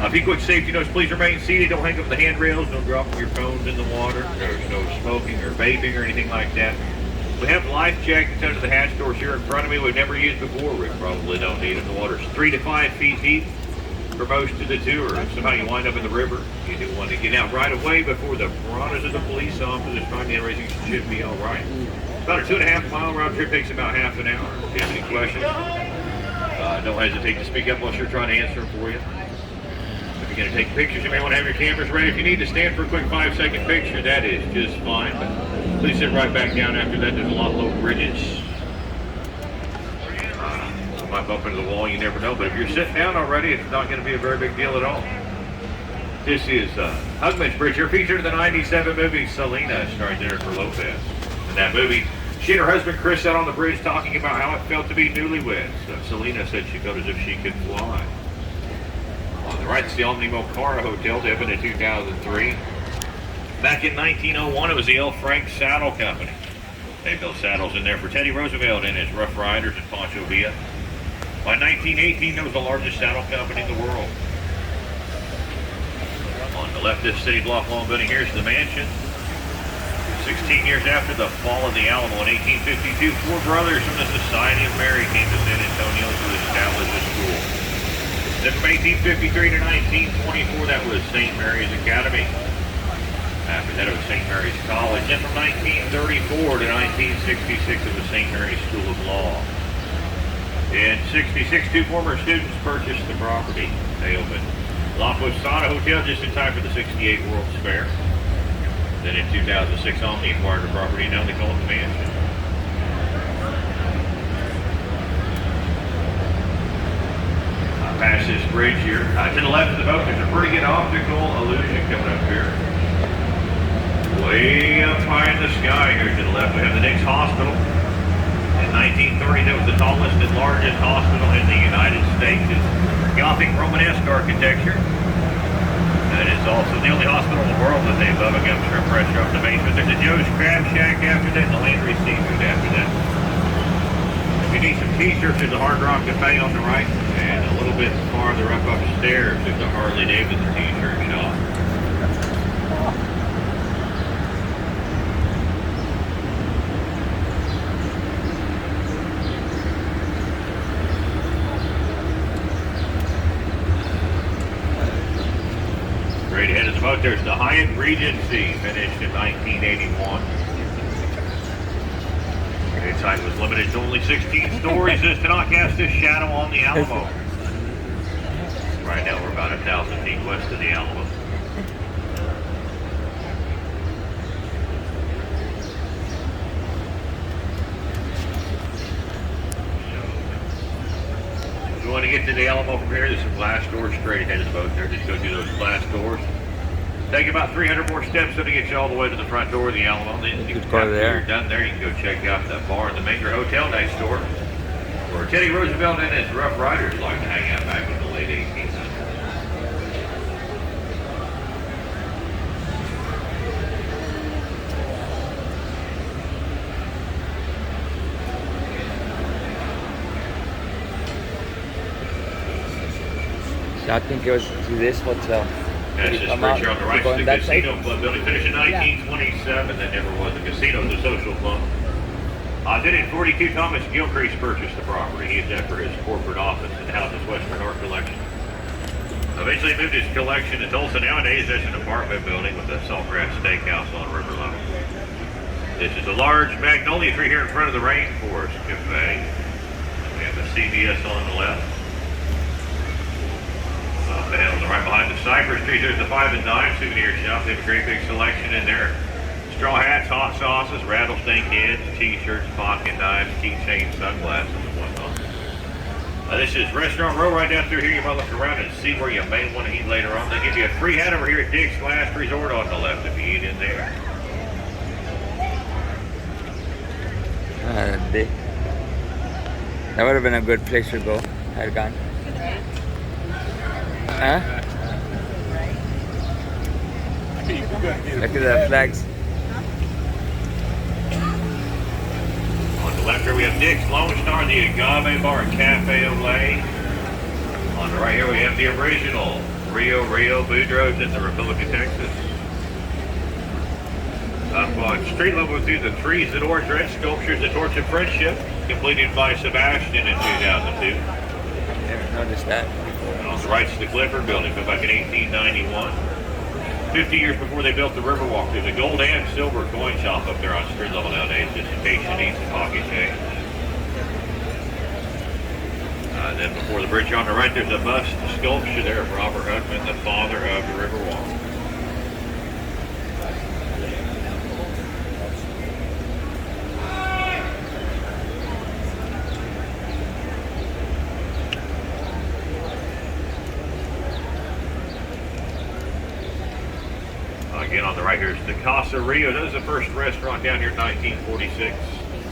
A few quick safety notes. Please remain seated. Don't hang up the handrails. Don't drop your phones in the water. There's no smoking or vaping or anything like that. We have life jackets under the hatch doors here in front of me. We've never used before. We probably don't need them. The water's 3 to 5 feet deep for most of the tour. If somehow you wind up in the river, you do want to get out right away before the piranhas of the police officers find you. Racing should be all right. About a 2.5 mile round trip takes about half an hour. If you have any questions, don't hesitate to speak up while you're trying to answer them for you. If you're going to take pictures, you may want to have your cameras ready. If you need to stand for a quick 5-second picture, that is just fine. But please sit right back down after that. There's a lot of low bridges. Might bump into the wall, you never know. But if you're sitting down already, it's not going to be a very big deal at all. This is Hugman's Bridge. You're featured in the 97 movie Selena, starring Jennifer Lopez. In that movie, she and her husband Chris out on the bridge talking about how it felt to be newlyweds. Selena said she felt as if she could fly. On the right, it's the Omni Mocara Hotel, opened in 2003. Back in 1901, it was the L. Frank Saddle Company. They built saddles in there for Teddy Roosevelt and his Rough Riders and Pancho Villa. By 1918, it was the largest saddle company in the world. On the left, this city block long building here is the mansion. 16 years after the fall of the Alamo in 1852, 4 brothers from the Society of Mary came to San Antonio to establish a school. Then from 1853 to 1924, that was St. Mary's Academy. After that, it was St. Mary's College. Then from 1934 to 1966, it was St. Mary's School of Law. In 66, 2 former students purchased the property. They opened La Posada Hotel just in time for the 68 World's Fair. Then in 2006, Omni acquired the property, now they call it the mansion. Past this bridge here, to the left of the boat, there's a pretty good optical illusion coming up here. Way up high in the sky here to the left, we have the Nix Hospital. In 1930, that was the tallest and largest hospital in the United States. It's Gothic Romanesque architecture. And it's also the only hospital in the world with a above gum shrimp restaurant in the basement. There's a Joe's Crab Shack after that, and the Landry Seafood after that. If you need some t-shirts, there's a Hard Rock Cafe on the right, and a little bit farther up upstairs, there's a Harley Davidson t-shirt shop. Straight ahead of the boat, there's the Hyatt Regency, finished in 1981. Its height was limited to only 16 stories. This did not cast a shadow on the Alamo. Right now, we're about 1,000 feet west of the Alamo. If you want to get to the Alamo from here, there's some glass doors straight ahead of the boat there. Just go through those glass doors. Take about 300 more steps to get you all the way to the front door of the Alamo. Then you can after you're done there, you can go check out the bar in the Manger Hotel next door, where Teddy Roosevelt and his Rough Riders like to hang out back in the late 1800s. I think it was to this hotel. That's this bridge here on the right. The Casino Club building finished in 1927. That never was a casino, it was a social club. Then in 42, Thomas Gilcrease purchased the property. He used that for his corporate office and houses Western Art Collection. Eventually moved his collection to Tulsa. Nowadays, that's an apartment building with a Saltgrass Steakhouse on river level. This is a large magnolia tree here in front of the Rainforest Cafe. We have the CVS on the left. And right behind the cypress trees, there's the Five and Dime souvenir shop. They have a great big selection in there. Straw hats, hot sauces, rattlesnake heads, t-shirts, pocket knives, keychains, sunglasses, and whatnot. This is Restaurant Row right down through here. You might look around and see where you may want to eat later on. They give you a free hat over here at Dick's Last Resort on the left if you eat in there. Dick. That would have been a good place to go. Had gone. Huh? Look at the flags. On the left here we have Dick's Lone Star, the Agave Bar and Cafe Olay. On the right here we have the original Rio Boudreaux's in the Republic of Texas. Up on street level through the Trees that Orange Red sculptures, The Torch of Friendship, completed by Sebastian in 2002. Never noticed that. And on the right is the Clifford Building, built back in 1891. 50 years before they built the Riverwalk. There's a gold and silver coin shop up there on street level nowadays, just in case you need some pocket change. Then before the bridge on the right, there's a bust sculpture there of Robert Hutman, the father of the Riverwalk. Again, on the right here is the Casa Rio. That was the first restaurant down here in 1946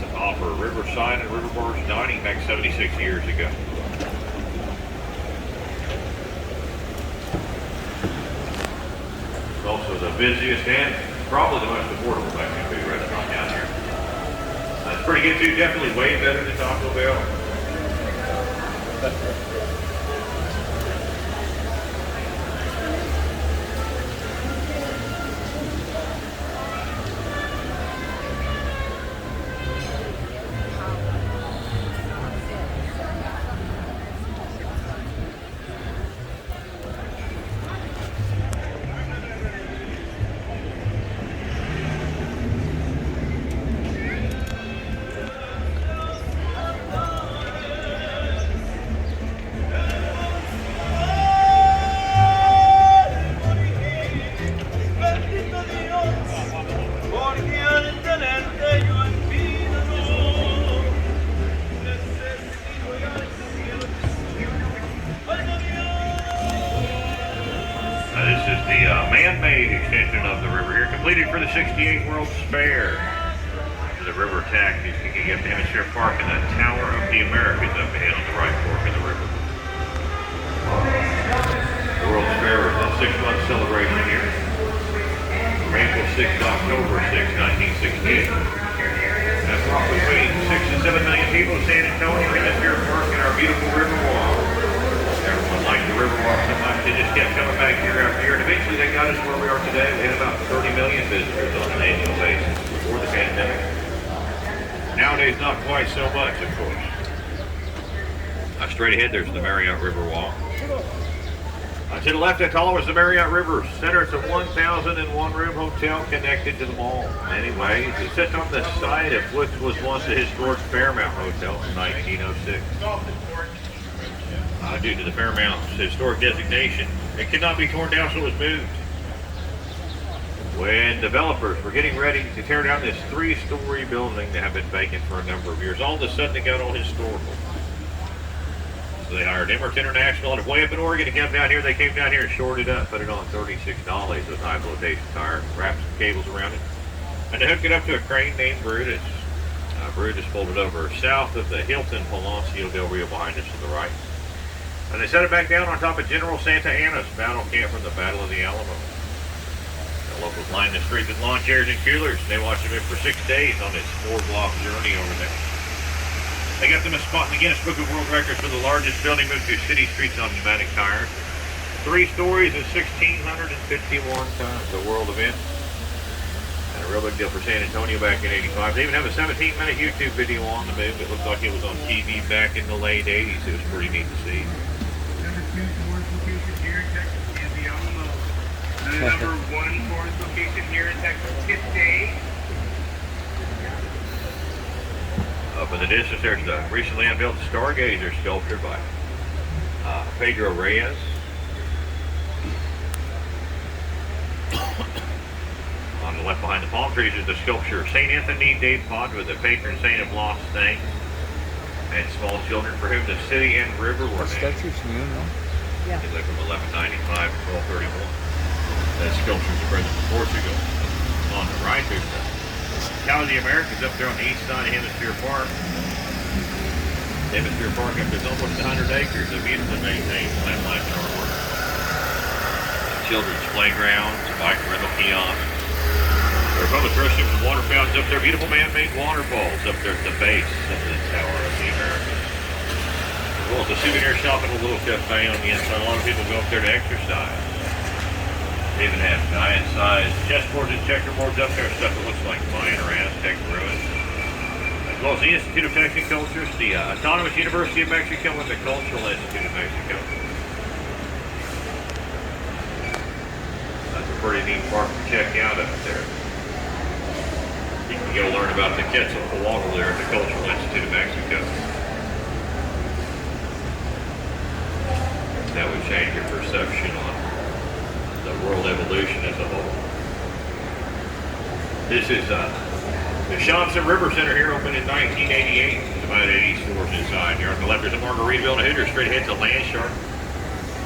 to offer riverside and river bars dining back 76 years ago. It's also the busiest and probably the most affordable Mexican food restaurant down here. It's pretty good too. Definitely way better than Taco Bell. This is the man-made extension of the river here, completed for the 68 World's Fair. The river taxis, you can get to Hemisphere Park and the Tower of the Americas up ahead on the right fork of the river. The World's Fair is a 6-month celebration here. From April 6th to October 6th, 1968. That's off between 6 and 7 million people in San Antonio, Hemisphere Park, and our beautiful river walk. Everyone liked the Riverwalk so much, they just kept coming back year after year, and eventually they got us where we are today. We had about 30 million visitors on an annual basis before the pandemic. Nowadays, not quite so much, of course. Straight ahead, there's the Marriott Riverwalk. To the left, that column is the Marriott River Center. It's a 1,001-room hotel connected to the mall. In many ways, it sits on the site of what was once the historic Fairmount Hotel in 1906. Due to the Fairmount's historic designation, it could not be torn down, so it was moved. When developers were getting ready to tear down this 3-story building that had been vacant for a number of years, all of a sudden it got all historical. So they hired Emmerich International out of way up in Oregon to come down here. They came down here and shored it up, put it on 36 dollies with high flotation tire, wrapped some cables around it, and they hooked it up to a crane named Brutus. Brutus folded over south of the Hilton Palacio del Rio behind us to the right. And they set it back down on top of General Santa Anna's battle camp from the Battle of the Alamo. The locals lined the streets with lawn chairs and coolers. They watched him for 6 days on his 4-block journey over there. They got them a spot in the Guinness Book of World Records for the largest building moved through city streets on pneumatic tires. 3 stories and 1,651 tons. A world event. And a real big deal for San Antonio back in '85. They even have a 17-minute YouTube video on the move. It looked like it was on TV back in the late 80s. It was pretty neat to see. Number 1 tourist location here in Texas today. Up in the distance, there's the recently unveiled Stargazer sculpture by Pedro Reyes. On the left behind the palm trees is the sculpture of St. Anthony de Padua, the patron saint of lost saints and small children for whom the city and river were The named. statue's new, no? Yeah. They lived from 1195 to 1231. That sculpture's the president of Portugal. On the right, there's the Tower of the Americas up there on the east side of Hemisphere Park. Hemisphere Park up there's almost 100 acres of beautifully maintained plant life and artwork. Children's playgrounds, bike rental kiosks. There are public restrooms and water fountains up there. Beautiful man-made waterfalls up there at the base of the Tower of the Americas. Well, it's a souvenir shop and a little cafe on the inside. A lot of people go up there to exercise. They even have giant-sized chessboards and checkerboards up there, stuff that looks like Mayan or Aztec ruins. As well as the Institute of Mexican Cultures, the Autonomous University of Mexico, and the Cultural Institute of Mexico. That's a pretty neat park to check out up there. You can go learn about the Quetzalcoatl there at the Cultural Institute of Mexico. That would change your perception on the world evolution as a whole. This is the Shamsa River Center here, opened in 1988. There's about 80 stores inside. Here on the left, there's a Margaritaville and a Hooters. Straight ahead to Landshark.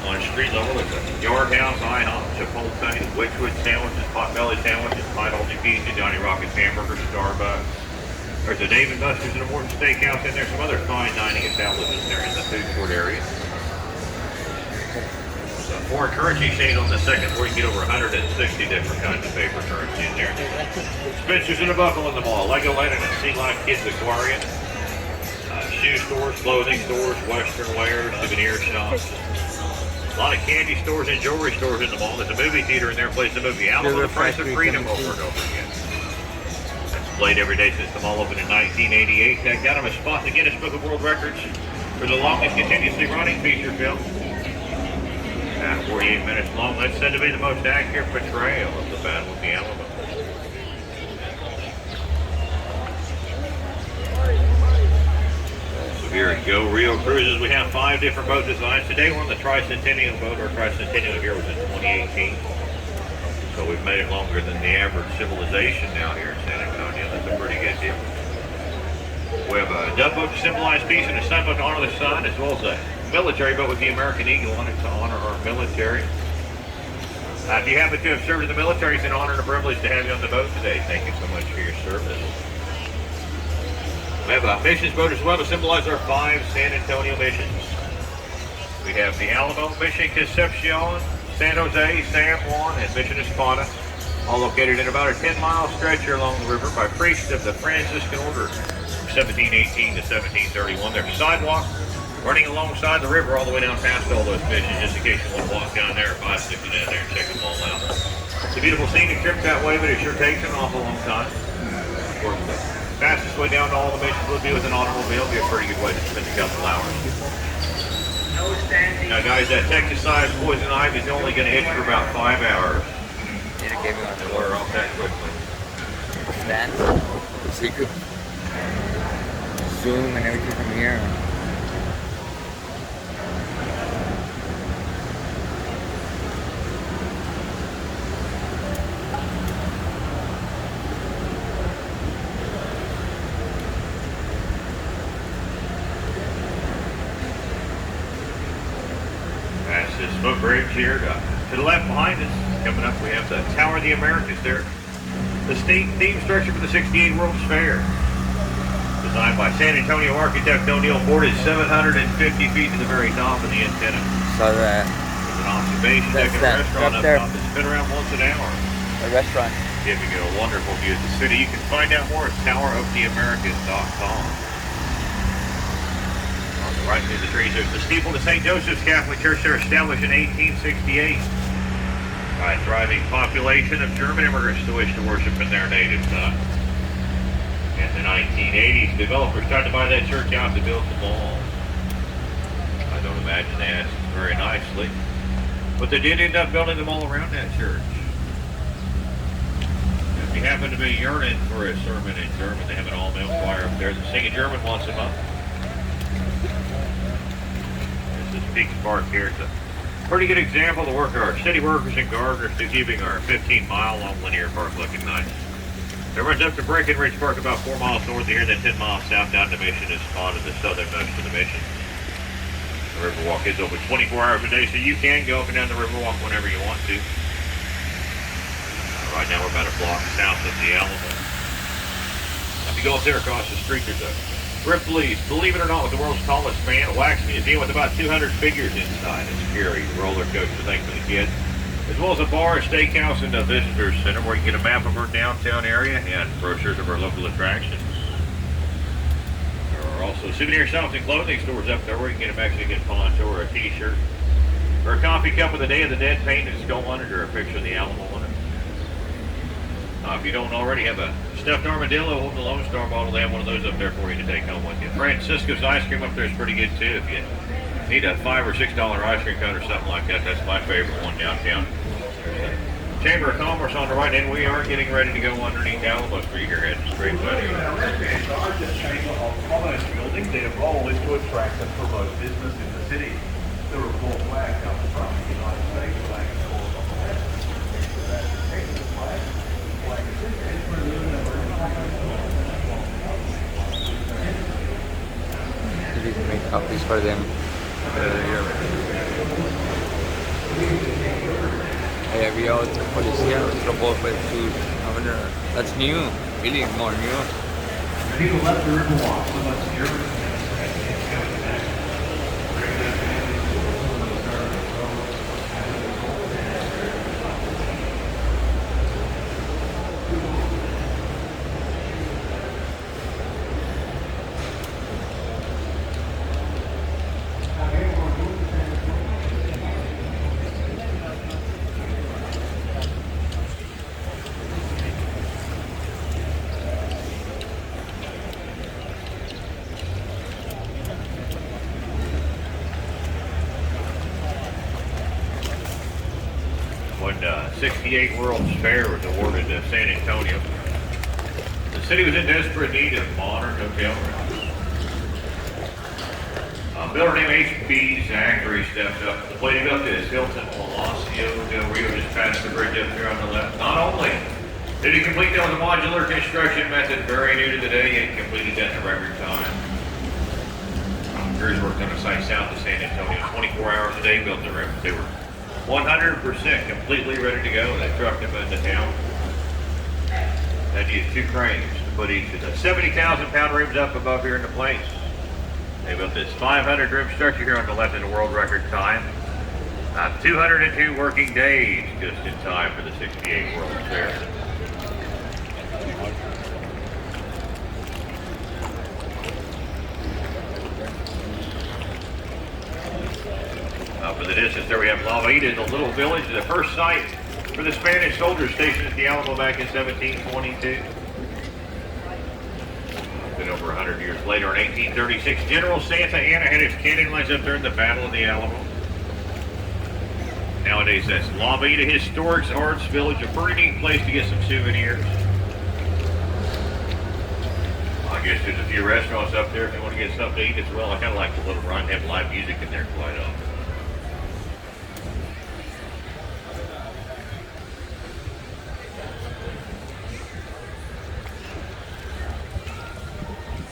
On street level, there's a Yard House, IHOP, Chipotle, Witchwood sandwiches, Potbelly sandwiches, Pie Halsey Pizza, Johnny Rockets hamburgers, Starbucks. There's a Dave & Buster's and a Morton Steakhouse in there. Some other fine dining establishments there in the food court area. Foreign currency exchange on the second floor. You can get over 160 different kinds of paper currency in there. Spencer's and a Buckle in the mall. Legoland and a Sea Life Kids Aquarium. Shoe stores, clothing stores, western wear, souvenir shops. A lot of candy stores and jewelry stores in the mall. There's a movie theater in there, plays the movie Alamo, The Price of Freedom over and over again. That's played every day since the mall opened in 1988. That got him a spot in the Guinness Book of World Records for the longest continuously running feature film. 48 minutes long. That's said to be the most accurate portrayal of the Battle of the Alamo. So here at Go Rio Cruises, we have 5 different boat designs. Today we're on the Tricentennial boat. Our Tricentennial here was in 2018. So we've made it longer than the average civilization now here in San Antonio. That's a pretty good deal. We have a dove boat to symbolize peace and a sun boat to honor the sun, as well as a military boat with the American Eagle on it to honor our military. If you happen to have served in the military, it's an honor and a privilege to have you on the boat today. Thank you so much for your service. We have a missions boat as well to symbolize our 5 San Antonio missions. We have the Alamo, Mission Concepcion, San Jose, San Juan, and Mission Espada, all located in about a 10-mile stretch here along the river by priests of the Franciscan Order from 1718 to 1731. There's a sidewalk running alongside the river all the way down past all those missions, just in case you want to walk down there or bicycle down there and check them all out. It's a beautiful scenic trip that way, but it sure takes an awful long time. Of course, the fastest way down to all the missions would be with an automobile. It'd be a pretty good way to spend a couple hours. Now guys, that Texas-sized poison ivy is only going to hit for about 5 hours. Need to give me one And we're off that quickly. stand so you could zoom and everything from here. That's this footbridge here. To the left behind us, coming up, we have the Tower of the Americas there. The state theme structure for the 68 World's Fair. Designed by San Antonio architect O'Neill Ford, is 750 feet to the very top of the antenna. So the There's an observation deck and that restaurant up up there. top that's been around once an hour. restaurant. Giving you a wonderful view of the city. You can find out more at toweroftheamericas.com. On the right through the trees, there's the steeple to St. Joseph's Catholic Church there, established in 1868 by a thriving population of German immigrants who wish to worship in their native tongue. In the 1980s, developers tried to buy that church out to build the mall. I don't imagine they asked very nicely, but they did end up building the mall around that church. If you happen to be yearning for a sermon in German, they have an all-male choir up there that sing in German once a month. This is Peaks Park here. It's a pretty good example of the work of our city workers and gardeners to keeping our 15-mile-long linear park looking nice. It runs up to Breckenridge Park about 4 miles north of here, then 10 miles south down to Mission is spotted the southernmost of the Mission. The Riverwalk is open 24 hours a day, so you can go up and down the Riverwalk whenever you want to. Right now we're about a block south of the Alamo. If you go up there across the street, there's a Ripley's, believe it or not, with the world's tallest fan, a wax museum with about 200 figures inside. It's scary, the roller coaster thing for the kids. As well as a bar, a steakhouse, and a visitor center where you get a map of our downtown area and brochures of our local attractions. Or also souvenir shops and clothing stores up there where you can get a Mexican poncho or a t-shirt. Or a coffee cup with a Day of the Dead painted skull on it or a picture of the Alamo on it. If you don't already have a stuffed armadillo holding a Lone Star bottle, they have one of those up there for you to take home with you. Francisco's ice cream up there is pretty good too. If you need a $5 or $6 ice cream cone or something like that, that's my favorite one downtown. There's a Chamber of Commerce on the right, and we are getting ready to go underneath Alamo Street here, heading straight by here. Commerce building, their role is to attract and promote business in the city. The report flag out the front, the United States flag is called on the left. The Texas flag, flag is in there. You can make copies for them. Every out policía, otro poco to that's new, really more new. People left the Riverwalk, so much German. When 68 World's Fair was awarded to San Antonio, the city was in desperate need of modern hotel rooms. A builder named H.B. Zachary stepped up. The place built this Hilton Palacio Del Rio just past the bridge up here on the left. Not only did he complete that with a modular construction method very new to the day, he completed that in a record time. Crews worked on a site south of San Antonio, 24 hours a day, built the rooms. They were 100% completely ready to go. They trucked them into town. Had to use 2 cranes to put each of the 70,000-pound rooms up above here in the place. They built this 500-room structure here on the left in the world record time. 202 working days just in time for the 68 World's Fair. For the distance there we have La Vida, the little village, the first site for the Spanish soldiers stationed at the Alamo back in 1722. Then over 100 years later in 1836, General Santa Anna had his cannon lines up there in the Battle of the Alamo. Nowadays that's La Vida Historic Arts Village, a pretty neat place to get some souvenirs. I guess there's a few restaurants up there if you want to get something to eat as well. I kind of like the Little Run, they have live music in there quite often.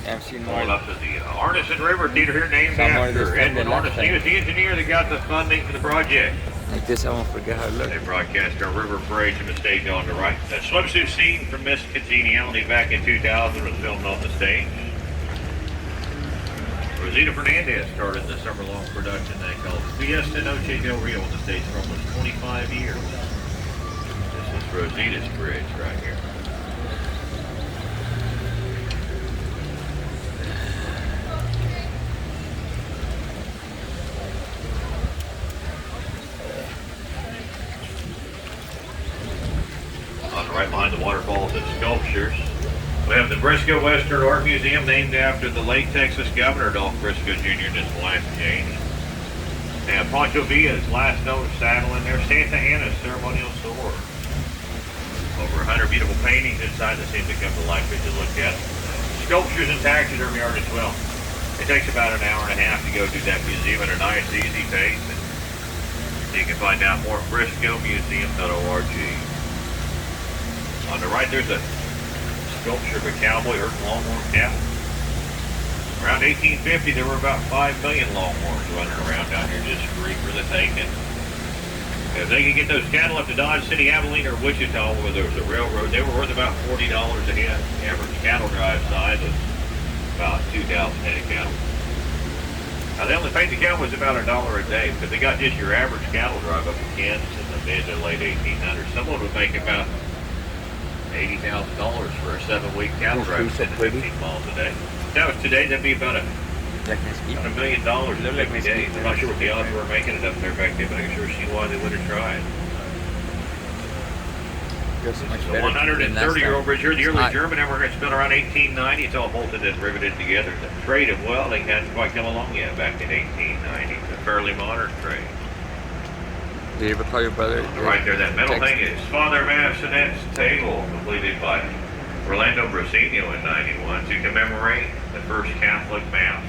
I've seen Going more. up to the Arneson River Theater here, named Some more after this time Edwin than last Arneson. time. He was the engineer that got the funding for the project. Like this, I won't forget how it They looks. broadcast our river parade from the stage on the right. That swimsuit scene from Miss Congeniality back in 2000 was filmed on the stage. Rosita Fernandez started the summer-long production they called Fiesta Noche del Rio on the stage for almost 25 years. This is Rosita's bridge right here. Right behind the waterfalls and sculptures. We have the Briscoe Western Art Museum named after the late Texas Governor Adolph Briscoe Jr. in his last change. They have Pancho Villa's last known saddle in there, Santa Anna's ceremonial sword. Over 100 beautiful paintings inside that seem to come to life as you look at. Sculptures and taxidermy art as well. It takes about an hour and a half to go through that museum at a nice, easy pace. And you can find out more at BriscoeMuseum.org. On the right, there's a sculpture of a cowboy herding longhorn cattle. Around 1850, there were about 5 million longhorns running around down here just free for the taking. If they could get those cattle up to Dodge City, Abilene, or Wichita, where there was a railroad, they were worth about $40 a head. The average cattle drive size was about 2,000 head of cattle. Now, they only paid the cowboys about $1 a day, because they got just your average cattle drive up in Kansas in the mid to late 1800s. Someone would make about $80,000 for a 7-week cattle drive, 10 to 15 miles a day. If that was today, that'd be about Black Mesquite. $1 million in Look like 50 days. I'm not sure what the odds were making it up there back then, but I can sure see why they would have tried. Feels much The better than last 130-year-old time. bridge here, the It's early hot. German immigrants built around 1890. It's all bolted and riveted together. The trade of welding hadn't quite come along yet back in 1890. It's a fairly modern trade. Did you ever call your brother? Right there, that metal Text. thing is Father Massenet's table, completed by Orlando Brasino in 91 to commemorate the first Catholic Mass.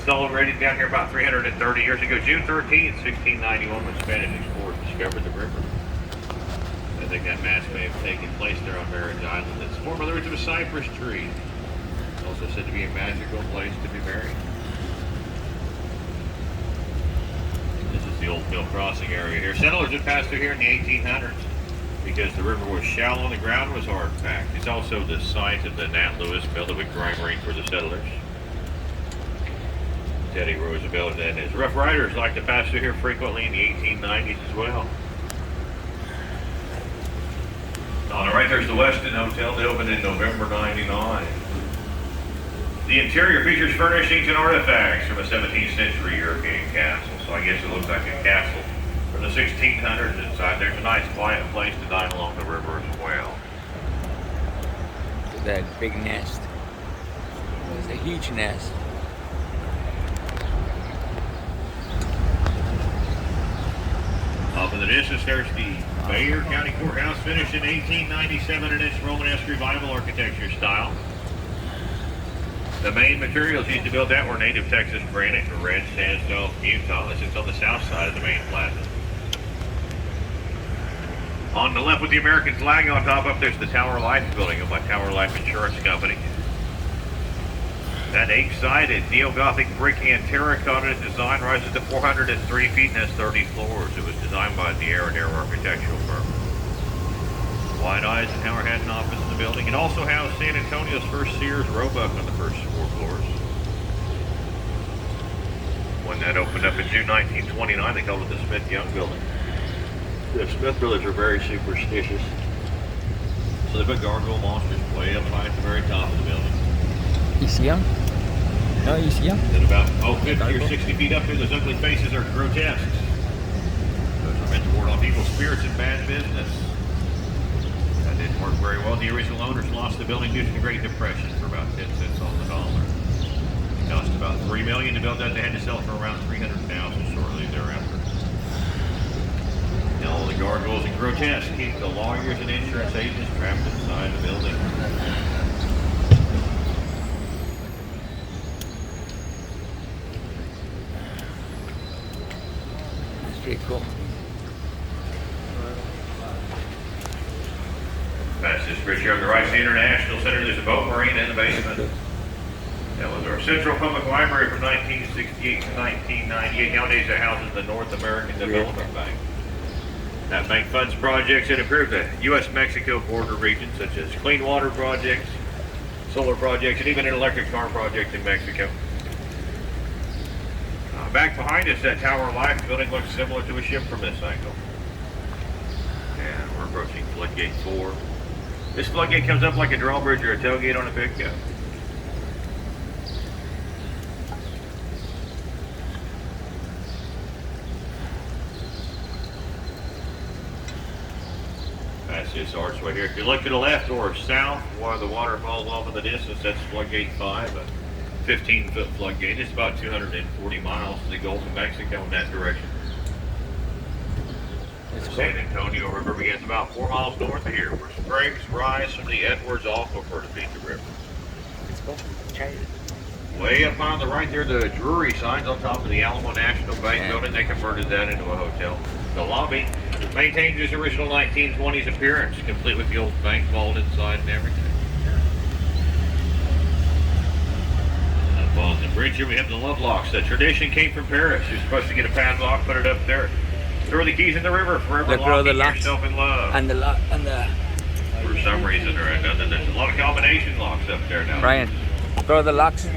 Celebrated down here about 330 years ago, June 13th, 1691, when Spanish explorers discovered the river. I think that Mass may have taken place there on Marriage Island. It's formed by the roots of a cypress tree. Also said to be a magical place to be buried. This is the old Mill Crossing area here. Settlers had passed through here in the 1800s because the river was shallow and the ground was hard packed. It's also the site of the Nat Lewis Mill, the big drying ring for the settlers. Teddy Roosevelt and his Rough Riders liked to pass through here frequently in the 1890s as well. On the right there's the Westin Hotel. They opened in November 99. The interior features furnishings and artifacts from a 17th century European castle. So I guess it looks like a castle from the 1600s inside. There's a nice quiet place to dine along the river as well. Look at that big nest. It's a huge nest. Off in the distance, there's the Bayer County Courthouse, finished in 1897 in its Romanesque Revival architecture style. The main materials used to build that were native Texas granite and red sandstone from Utah. This is on the south side of the main plaza. On the left with the American flag on top up, there's the Tower Life building owned by Tower Life Insurance Company. That eight-sided neo-Gothic brick and terracotta design rises to 403 feet and has 30 floors. It was designed by the Air architectural firm. Wide Eisenhower had an office in the building. It also housed San Antonio's first Sears Roebuck on the first 4 floors. When that opened up in June 1929, they called it the Smith-Young Building. The Smith brothers were very superstitious, so they put gargoyle monsters way up high at the very top of the building. You see him? No, you see him? At about 50 or 60 feet up there, those ugly faces are grotesques. Those are meant to ward off evil spirits and bad business. That didn't work very well. The original owners lost the building due to the Great Depression for about 10 cents on the dollar. It cost about $3 million to build that. They had to sell it for around $300,000 shortly thereafter. Now all the gargoyles and grotesques keep the lawyers and insurance agents trapped inside the building. Pretty cool. Past this bridge here on the right, the International Center. There's a boat marina in the basement. That was our Central Public Library from 1968 to 1998. Nowadays it houses the North American Development Bank. That bank funds projects that improve the U.S.-Mexico border region, such as clean water projects, solar projects, and even an electric car project in Mexico. Back behind us, that Tower Life building looks similar to a ship from this angle. And we're approaching Floodgate 4. This floodgate comes up like a drawbridge or a tailgate on a pickup. That's this archway here. If you look to the left or south, while the water falls off in the distance, that's Floodgate 5. 15-foot floodgate. It's about 240 miles to the Gulf of Mexico in that direction. The San Antonio River begins about 4 miles north of here, where springs rise from the Edwards Aquifer to feed the river. Let's go. Try it. Way up on the right there, the Drury signs on top of the Alamo National Bank building. They converted that into a hotel. The lobby maintains its original 1920s appearance, complete with the old bank vault inside and everything. On the bridge here we have the love locks. The tradition came from Paris. You're supposed to get a padlock, put it up there, throw the keys in the river, forever Look at all the locking locks. yourself in love. And the lock and the For some reason or another, there's a lot of combination locks up there now. Brian, throw the locks.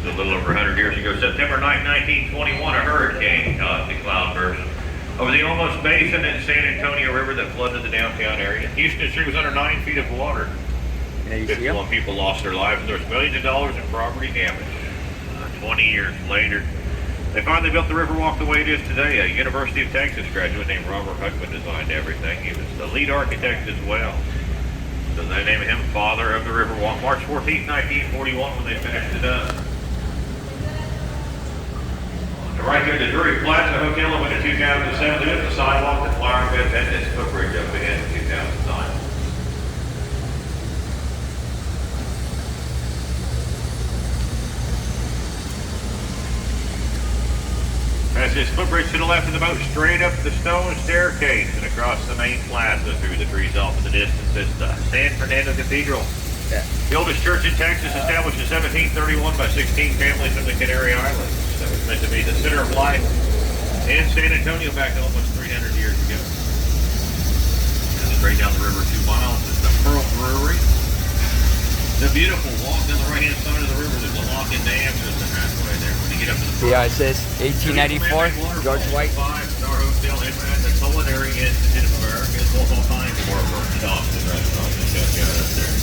A little over 100 years ago, September 9, 1921, a hurricane caused the cloudburst Over the almost basin in San Antonio River that flooded the downtown area. Houston Street was under 9 feet of water. You know, you see 51 them? people lost their lives, and there was millions of dollars in property damage. 20 years later, they finally built the Riverwalk the way it is today. A University of Texas graduate named Robert Huckman designed everything. He was the lead architect as well. So they named him Father of the Riverwalk. March 14, 1941, when they finished it up. Right here, the Drury Plaza Hotel opened in 2007. They built the sidewalk, the flower beds, and this footbridge up ahead in 2009. As this footbridge to the left of the boat, straight up the stone staircase and across the main plaza through the trees off in the distance is the San Fernando Cathedral. Yeah. The oldest church in Texas, established in 1731 by 16 families from the Canary Islands. That was meant to be the center of life in San Antonio back almost 300 years ago. And straight down the river 2 miles is the Pearl Brewery. The beautiful walk down the right-hand side of the river. There's a lock-in dam just halfway there. When you get up to the Yeah, it says 1894, George White. 5-star hotel in the Culinary Institute of America. It's all kinds of more shops and restaurants to check out up there.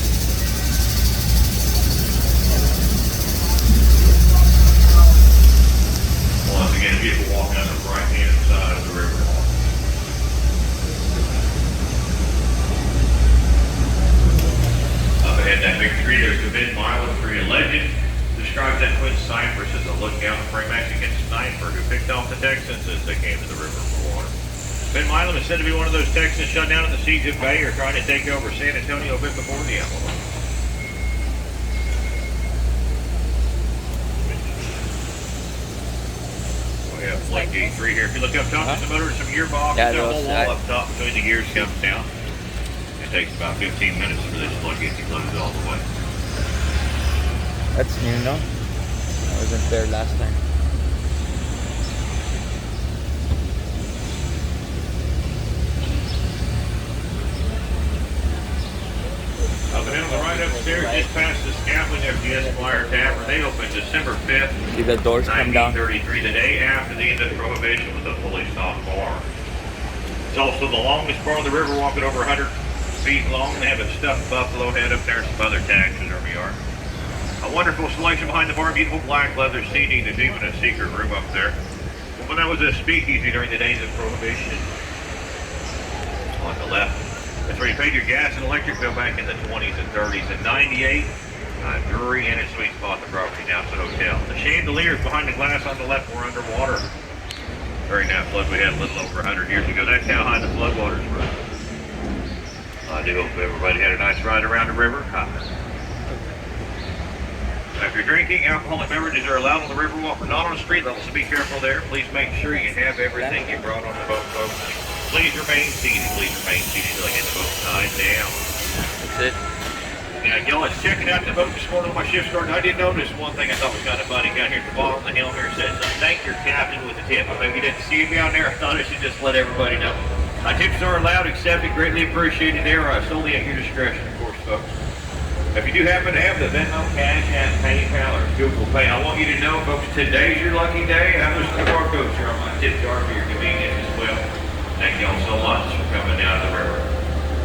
Once again, beautiful walk down the right-hand side of the river. Up ahead, that big tree, there's the mid-Milo tree. A legend describes that twin cypress as a lookout for a Mexican sniper who picked off the Texans as they came to the river for water. Ben Milam is said to be one of those Texans shut down at the siege of Bay or trying to take over San Antonio a bit before the Alamo. We have Flake D3 here. If you look up top, there's a motor and some gearbox. Yeah, There's a whole those, wall up top between the gears comes down. It takes about 15 minutes for this plug to get loaded all the way. That's new, no? I wasn't there last time. Up ahead on the right upstairs, just past the scaffolding of the Esquire Tavern. They opened December 5th, See the doors come down? 1933, the day after the end of Prohibition, with a fully stocked bar. It's also the longest bar on the Riverwalk at over 100 feet long. They have a stuffed buffalo head up there and some other tags in every yard. A wonderful selection behind the bar, beautiful black leather seating. There's even a secret room up there. Well, that was a speakeasy during the days of Prohibition. On the left, that's where you paid your gas and electric bill back in the 20s and 30s. In 98, Drury and its sweet spot, the property now is an hotel. The chandeliers behind the glass on the left were underwater during that flood we had a little over 100 years ago. That's how high the floodwaters run. I do hope everybody had a nice ride around the river. If you're drinking, alcoholic beverages are allowed on the Riverwalk, but not on street level, so be careful there. Please make sure you have everything you brought on the boat, folks. Please remain seated. Please remain seated until I get the boat tied down. That's it. Yeah, y'all, I was checking out the boat this morning when my shift started. I did notice one thing I thought was kind of funny. Down here at the bottom of the hill here, it says, thank your captain with a tip. I maybe you didn't see me out there. I thought I should just let everybody know. Tips are allowed, accepted, greatly appreciated there. Solely at your discretion, of course, folks. If you do happen to have the Venmo, Cash App, PayPal, or Google Pay, I want you to know, folks, today's your lucky day. I have those QR codes here on my tip jar for your convenience as well. Thank y'all so much for coming down to the river.